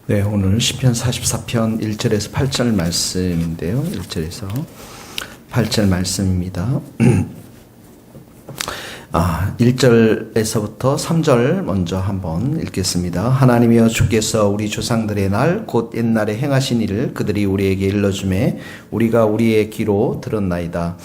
네, 오늘 시편 44편 1절에서 8절 말씀인데요. 1절에서 8절 말씀입니다. 1절에서부터 3절 먼저 한번 읽겠습니다. 하나님이여 주께서 우리 조상들의 날 곧 옛날에 행하신 일을 그들이 우리에게 일러주매 우리가 우리의 귀로 들었나이다.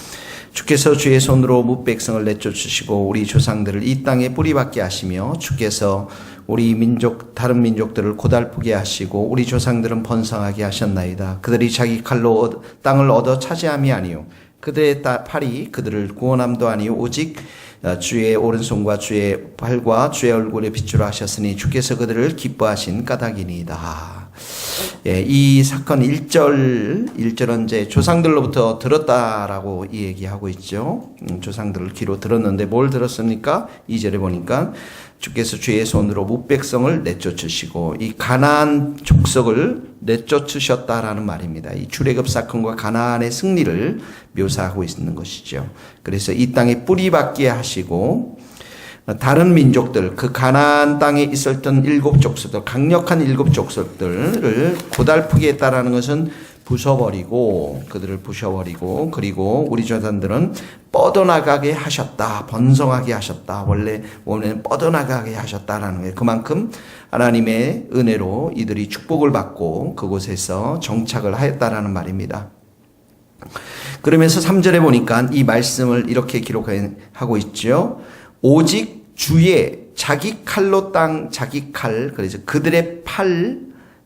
주께서 주의 손으로 뭇백성을 내쫓으시고 우리 조상들을 이 땅에 뿌리박게 하시며 주께서 우리 민족 다른 민족들을 고달프게 하시고 우리 조상들은 번성하게 하셨나이다. 그들이 자기 칼로 땅을 얻어 차지함이 아니요 그들의 팔이 그들을 구원함도 아니요 오직 주의 오른손과 주의 팔과 주의 얼굴에 빛으로 하셨으니 주께서 그들을 기뻐하신 까닭이니이다. 예, 이 사건 1절은 이제 조상들로부터 들었다라고 이 얘기하고 있죠. 조상들을 귀로 들었는데 뭘 들었습니까? 2절에 보니까 주께서 주의 손으로 뭇백성을 내쫓으시고 이 가나안 족속을 내쫓으셨다라는 말입니다. 이 출애굽 사건과 가나안의 승리를 묘사하고 있는 것이죠. 그래서 이 땅에 뿌리박게 하시고 다른 민족들, 그 가나안 땅에 있었던 7족속들, 강력한 7족속들을 고달프게 했다라는 것은 부숴버리고, 그들을 부셔버리고, 그리고 우리 조상들은 뻗어나가게 하셨다, 번성하게 하셨다, 원래는 뻗어나가게 하셨다라는 거예요. 그만큼 하나님의 은혜로 이들이 축복을 받고 그곳에서 정착을 하였다라는 말입니다. 그러면서 3절에 보니까 이 말씀을 이렇게 기록하고 있죠. 오직 주의 자기 칼로 자기 칼, 그래서 그들의 팔,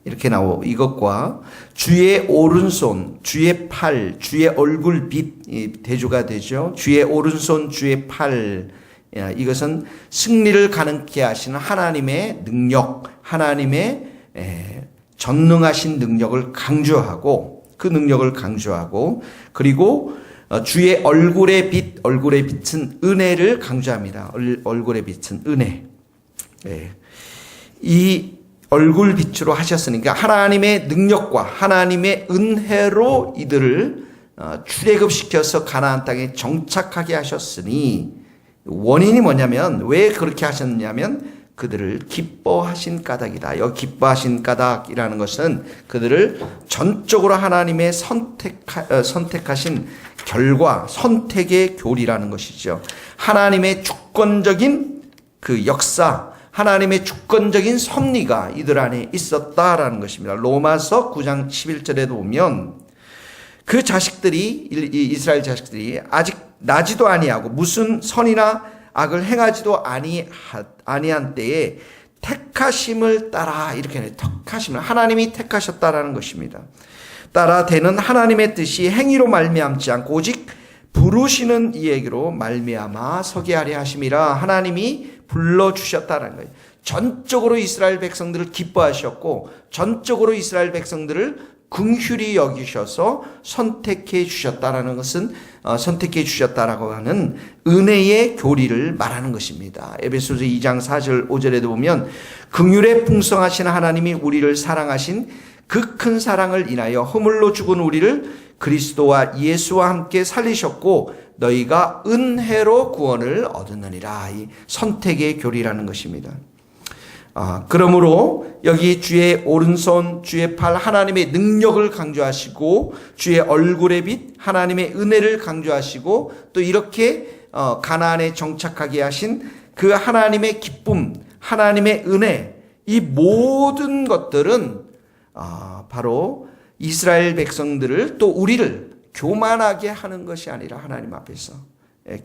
이렇게 나오고 이것과 주의 오른손, 주의 팔, 주의 얼굴빛 대조가 되죠. 주의 오른손, 주의 팔, 이것은 승리를 가능케 하시는 하나님의 능력, 하나님의 전능하신 능력을 강조하고 그 능력을 강조하고 그리고 주의 얼굴의 빛은 은혜를 강조합니다. 얼굴의 빛은 은혜. 이 얼굴 빛으로 하셨으니까 하나님의 능력과 하나님의 은혜로 이들을 출애굽시켜서 가나안 땅에 정착하게 하셨으니 원인이 뭐냐면 왜 그렇게 하셨냐면 그들을 기뻐하신 까닭이다. 여기 기뻐하신 까닭이라는 것은 그들을 전적으로 하나님의 선택하신 결과, 선택의 교리라는 것이죠. 하나님의 주권적인 그 역사, 하나님의 주권적인 섭리가 이들 안에 있었다라는 것입니다. 로마서 9장 11절에도 보면 그 자식들이, 이스라엘 자식들이 아직 나지도 아니하고 무슨 선이나 악을 행하지도 아니한 때에 택하심을 따라 이렇게 해요. 택하심을 하나님이 택하셨다라는 것입니다. 따라 되는 하나님의 뜻이 행위로 말미암지 않고 오직 부르시는 이에게로 말미암아 서게 하려 하심이라 하나님이 불러주셨다는 거예요. 전적으로 이스라엘 백성들을 기뻐하셨고 전적으로 이스라엘 백성들을 긍휼히 여기셔서 선택해 주셨다라는 것은 선택해 주셨다라고 하는 은혜의 교리를 말하는 것입니다. 에베소서 2장 4절 5절에도 보면 긍휼에 풍성하신 하나님이 우리를 사랑하신 그 큰 사랑을 인하여 허물로 죽은 우리를 그리스도와 예수와 함께 살리셨고 너희가 은혜로 구원을 얻었느니라. 이 선택의 교리라는 것입니다. 그러므로 여기 주의 오른손, 주의 팔, 하나님의 능력을 강조하시고 주의 얼굴의 빛, 하나님의 은혜를 강조하시고 또 이렇게 가나안에 정착하게 하신 그 하나님의 기쁨, 하나님의 은혜, 이 모든 것들은 바로 이스라엘 백성들을 또 우리를 교만하게 하는 것이 아니라 하나님 앞에서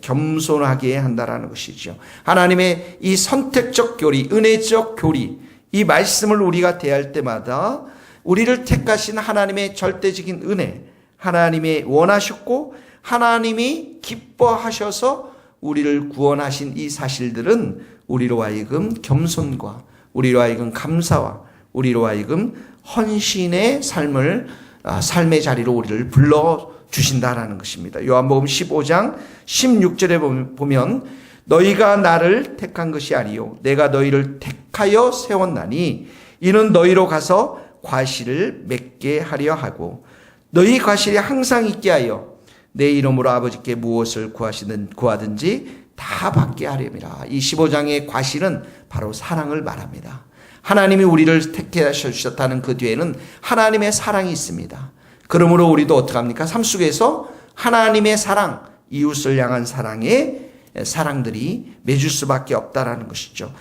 겸손하게 한다라는 것이죠. 하나님의 이 선택적 교리, 은혜적 교리, 이 말씀을 우리가 대할 때마다 우리를 택하신 하나님의 절대적인 은혜, 하나님의 원하셨고 하나님이 기뻐하셔서 우리를 구원하신 이 사실들은 우리로 하여금 겸손과 우리로 하여금 감사와 우리로 하여금 헌신의 삶의 자리로 우리를 불러주신다라는 것입니다. 요한복음 15장 16절에 보면 너희가 나를 택한 것이 아니요 내가 너희를 택하여 세웠나니 이는 너희로 가서 과실을 맺게 하려 하고 너희 과실이 항상 있게 하여 내 이름으로 아버지께 무엇을 구하든지 다 받게 하렵니다. 이 15장의 과실은 바로 사랑을 말합니다. 하나님이 우리를 택하셔 주셨다는 그 뒤에는 하나님의 사랑이 있습니다. 그러므로 우리도 어떡합니까? 삶 속에서 하나님의 사랑, 이웃을 향한 사랑의 사랑들이 맺을 수밖에 없다라는 것이죠.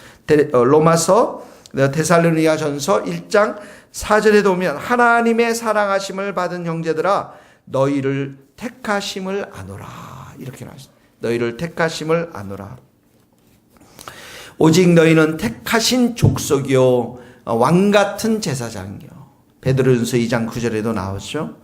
로마서 데살로니가전서 1장 4절에도 보면 하나님의 사랑하심을 받은 형제들아 너희를 택하심을 아노라 이렇게 나왔습니다. 너희를 택하심을 아노라. 오직 너희는 택하신 족속이요 왕같은 제사장이요. 베드로전서 2장 9절에도 나오죠.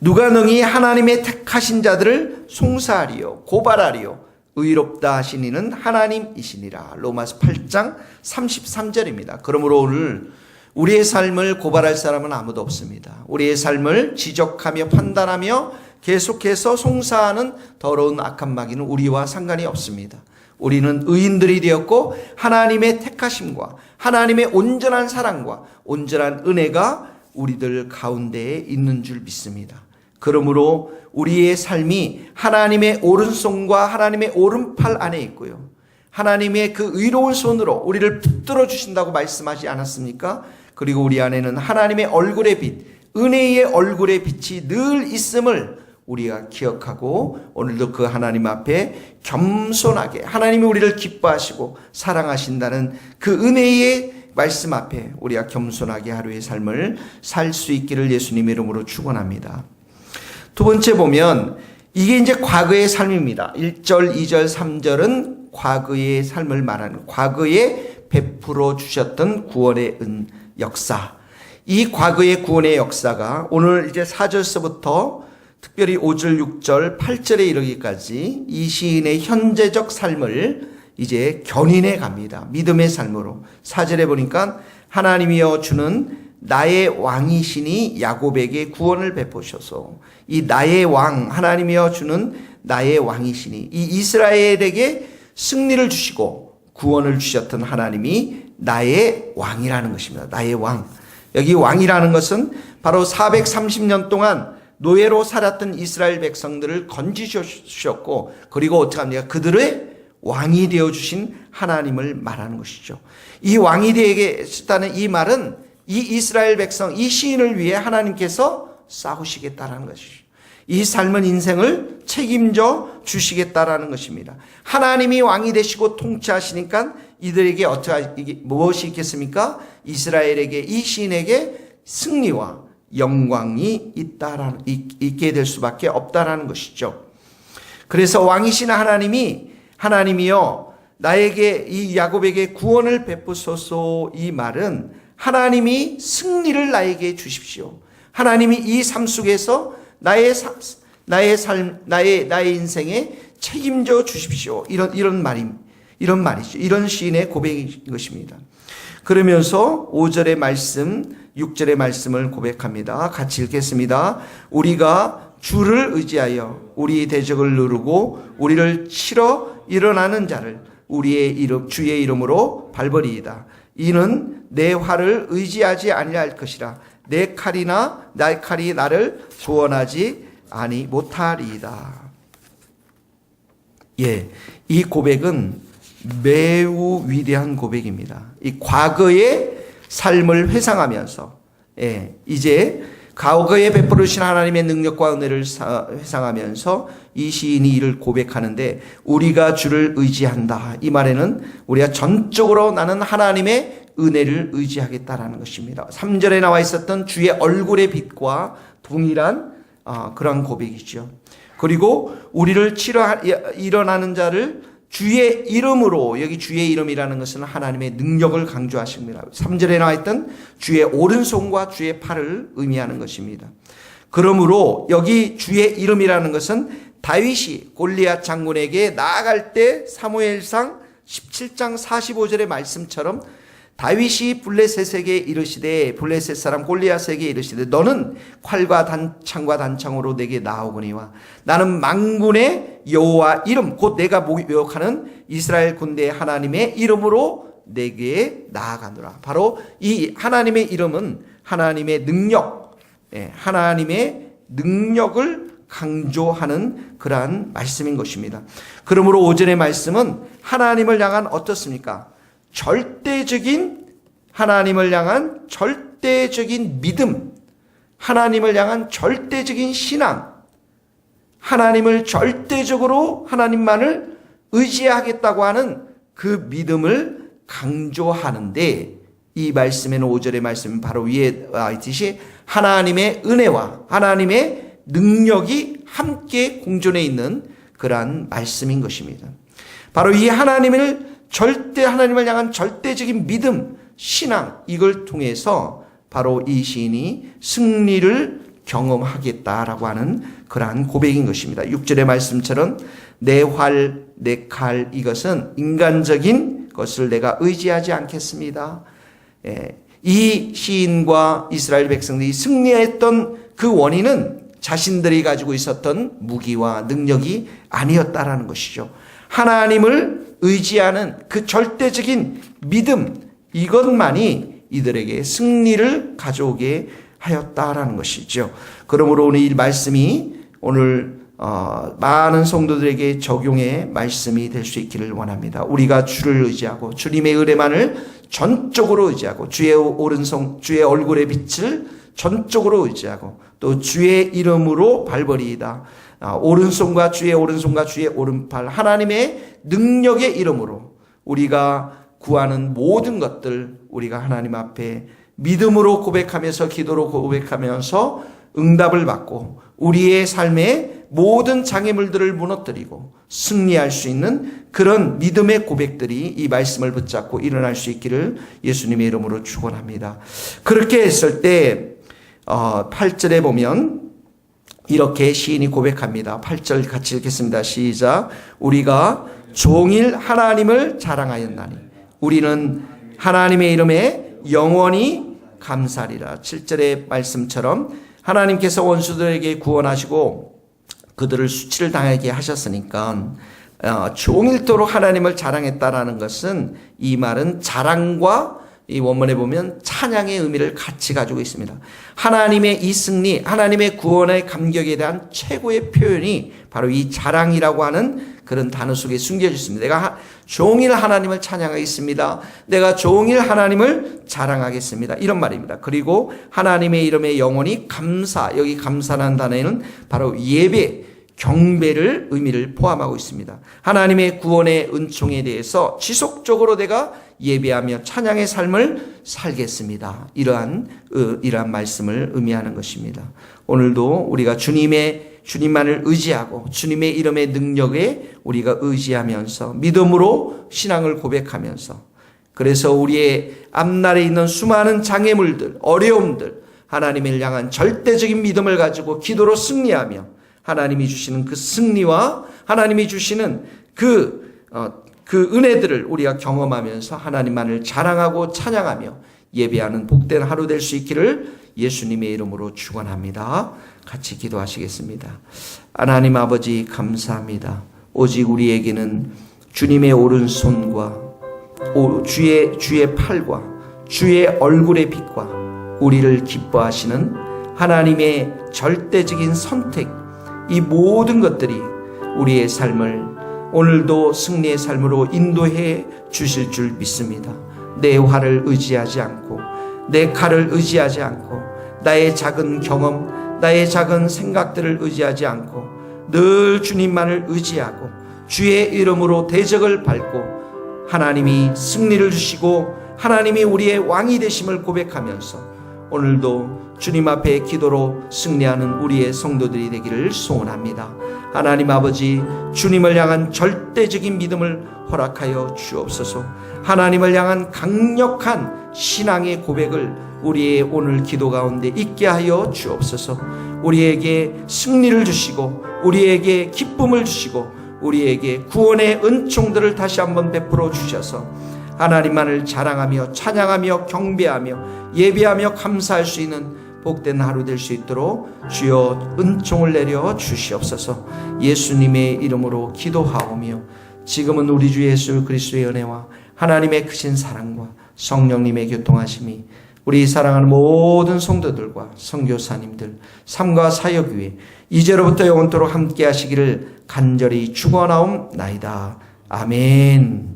누가 능히 하나님의 택하신 자들을 송사하리요 고발하리요 의롭다 하신 이는 하나님이시니라. 로마서 8장 33절입니다. 그러므로 오늘 우리의 삶을 고발할 사람은 아무도 없습니다. 우리의 삶을 지적하며 판단하며 계속해서 송사하는 더러운 악한 마귀는 우리와 상관이 없습니다. 우리는 의인들이 되었고 하나님의 택하심과 하나님의 온전한 사랑과 온전한 은혜가 우리들 가운데에 있는 줄 믿습니다. 그러므로 우리의 삶이 하나님의 오른손과 하나님의 오른팔 안에 있고요. 하나님의 그 의로운 손으로 우리를 붙들어 주신다고 말씀하지 않았습니까? 그리고 우리 안에는 하나님의 얼굴의 빛, 은혜의 얼굴의 빛이 늘 있음을 우리가 기억하고 오늘도 그 하나님 앞에 겸손하게 하나님이 우리를 기뻐하시고 사랑하신다는 그 은혜의 말씀 앞에 우리가 겸손하게 하루의 삶을 살 수 있기를 예수님의 이름으로 축원합니다. 두 번째 보면 이게 이제 과거의 삶입니다. 1절, 2절, 3절은 과거의 삶을 말하는 과거에 베풀어 주셨던 구원의 역사. 이 과거의 구원의 역사가 오늘 이제 4절서부터 특별히 5절, 6절, 8절에 이르기까지 이 시인의 현재적 삶을 이제 견인해 갑니다. 믿음의 삶으로. 4절에 보니까 하나님이여 주는 나의 왕이시니 야곱에게 구원을 베푸셔서 이 나의 왕 하나님이여 주는 나의 왕이시니 이 이스라엘에게 승리를 주시고 구원을 주셨던 하나님이 나의 왕이라는 것입니다. 나의 왕. 여기 왕이라는 것은 바로 430년 동안 노예로 살았던 이스라엘 백성들을 건지셨고 그리고 어떻게 합니까? 그들의 왕이 되어주신 하나님을 말하는 것이죠. 이 왕이 되겠다는 이 말은 이 이스라엘 백성, 이 시인을 위해 하나님께서 싸우시겠다라는 것이죠. 이 삶은 인생을 책임져 주시겠다라는 것입니다. 하나님이 왕이 되시고 통치하시니까 이들에게 어떻게 무엇이 있겠습니까? 이스라엘에게 이 시인에게 승리와 영광이 있게 될 수밖에 없다라는 것이죠. 그래서 왕이신 하나님이여 나에게 이 야곱에게 구원을 베푸소서 이 말은 하나님이 승리를 나에게 주십시오. 하나님이 이 삶 속에서 나의 인생에 책임져 주십시오. 이런 말이죠. 이런 시인의 고백인 것입니다. 그러면서 5절의 말씀, 6절의 말씀을 고백합니다. 같이 읽겠습니다. 우리가 주를 의지하여 우리 대적을 누르고 우리를 치러 일어나는 자를 주의 이름으로 밟으리이다. 이는 내 활을 의지하지 아니할 것이라. 내 칼이 나를 구원하지 못하리이다. 예, 이 고백은 매우 위대한 고백입니다. 이 과거의 삶을 회상하면서, 이제 과거에 베풀으신 하나님의 능력과 은혜를 회상하면서 이 시인이 이를 고백하는데 우리가 주를 의지한다. 이 말에는 우리가 전적으로 나는 하나님의 은혜를 의지하겠다라는 것입니다. 3절에 나와 있었던 주의 얼굴의 빛과 동일한 그런 고백이죠. 그리고 우리를 치러 일어나는 자를 주의 이름으로, 여기 주의 이름이라는 것은 하나님의 능력을 강조하십니다. 3절에 나와 있던 주의 오른손과 주의 팔을 의미하는 것입니다. 그러므로 여기 주의 이름이라는 것은 다윗이 골리앗 장군에게 나아갈 때 사무엘상 17장 45절의 말씀처럼 다윗이 블레셋 사람 골리앗에게 이르시되 너는 칼과 단창으로 내게 나오거니와 나는 만군의 여호와 이름 곧 내가 모욕하는 이스라엘 군대의 하나님의 이름으로 내게 나아가노라. 바로 이 하나님의 이름은 하나님의 능력, 하나님의 능력을 강조하는 그러한 말씀인 것입니다. 그러므로 5절의 말씀은 하나님을 향한 어떻습니까? 절대적인 하나님을 향한 절대적인 믿음, 하나님을 향한 절대적인 신앙, 하나님을 절대적으로 하나님만을 의지하겠다고 하는 그 믿음을 강조하는데, 이 말씀에는 5절의 말씀 바로 위에 와 있듯이 하나님의 은혜와 하나님의 능력이 함께 공존해 있는 그러한 말씀인 것입니다. 바로 이 하나님을 향한 절대적인 믿음, 신앙, 이걸 통해서 바로 이 시인이 승리를 경험하겠다라고 하는 그러한 고백인 것입니다. 6절의 말씀처럼 내 활, 내 칼, 이것은 인간적인 것을 내가 의지하지 않겠습니다. 이 시인과 이스라엘 백성들이 승리했던 그 원인은 자신들이 가지고 있었던 무기와 능력이 아니었다라는 것이죠. 하나님을 의지하는 그 절대적인 믿음, 이것만이 이들에게 승리를 가져오게 하였다라는 것이죠. 그러므로 오늘 이 말씀이 오늘 많은 성도들에게 적용의 말씀이 될 수 있기를 원합니다. 우리가 주를 의지하고 주님의 은혜만을 전적으로 의지하고 주의 오른손, 주의 얼굴의 빛을 전적으로 의지하고 또 주의 이름으로 발버리이다. 오른손과 주의 오른팔, 하나님의 능력의 이름으로 우리가 구하는 모든 것들 우리가 하나님 앞에 믿음으로 고백하면서, 기도로 고백하면서 응답을 받고 우리의 삶의 모든 장애물들을 무너뜨리고 승리할 수 있는 그런 믿음의 고백들이 이 말씀을 붙잡고 일어날 수 있기를 예수님의 이름으로 축원합니다. 그렇게 했을 때 8절에 보면 이렇게 시인이 고백합니다. 8절 같이 읽겠습니다. 시작. 우리가 종일 하나님을 자랑하였나니 우리는 하나님의 이름에 영원히 감사리라. 7절의 말씀처럼 하나님께서 원수들에게 구원하시고 그들을 수치를 당하게 하셨으니까 종일토록 하나님을 자랑했다라는 것은, 이 말은 자랑과 이 원문에 보면 찬양의 의미를 같이 가지고 있습니다. 하나님의 이 승리, 하나님의 구원의 감격에 대한 최고의 표현이 바로 이 자랑이라고 하는 그런 단어 속에 숨겨져 있습니다. 내가 종일 하나님을 찬양하겠습니다. 내가 종일 하나님을 자랑하겠습니다. 이런 말입니다. 그리고 하나님의 이름에 영원히 감사, 여기 감사라는 단어에는 바로 예배, 경배를 의미를 포함하고 있습니다. 하나님의 구원의 은총에 대해서 지속적으로 내가 예배하며 찬양의 삶을 살겠습니다. 이러한 말씀을 의미하는 것입니다. 오늘도 우리가 주님만을 의지하고 주님의 이름의 능력에 우리가 의지하면서 믿음으로 신앙을 고백하면서, 그래서 우리의 앞날에 있는 수많은 장애물들, 어려움들, 하나님을 향한 절대적인 믿음을 가지고 기도로 승리하며 하나님이 주시는 그 승리와 하나님이 주시는 그 은혜들을 우리가 경험하면서 하나님만을 자랑하고 찬양하며 예배하는 복된 하루 될 수 있기를 예수님의 이름으로 축원합니다. 같이 기도하시겠습니다. 하나님 아버지 감사합니다. 오직 우리에게는 주님의 오른손과 주의 팔과 주의 얼굴의 빛과 우리를 기뻐하시는 하나님의 절대적인 선택, 이 모든 것들이 우리의 삶을 오늘도 승리의 삶으로 인도해 주실 줄 믿습니다. 내 활을 의지하지 않고 내 칼을 의지하지 않고 나의 작은 경험, 나의 작은 생각들을 의지하지 않고 늘 주님만을 의지하고 주의 이름으로 대적을 밟고 하나님이 승리를 주시고 하나님이 우리의 왕이 되심을 고백하면서 오늘도 주님 앞에 기도로 승리하는 우리의 성도들이 되기를 소원합니다. 하나님 아버지, 주님을 향한 절대적인 믿음을 허락하여 주옵소서. 하나님을 향한 강력한 신앙의 고백을 우리의 오늘 기도 가운데 있게 하여 주옵소서. 우리에게 승리를 주시고 우리에게 기쁨을 주시고 우리에게 구원의 은총들을 다시 한번 베풀어 주셔서 하나님만을 자랑하며 찬양하며 경배하며 예배하며 감사할 수 있는 복된 하루 될 수 있도록 주여 은총을 내려 주시옵소서. 예수님의 이름으로 기도하오며 지금은 우리 주 예수 그리스도의 은혜와 하나님의 크신 사랑과 성령님의 교통하심이 우리 사랑하는 모든 성도들과 선교사님들 삶과 사역 위에 이제로부터 영원토록 함께 하시기를 간절히 축원하옵나이다. 아멘.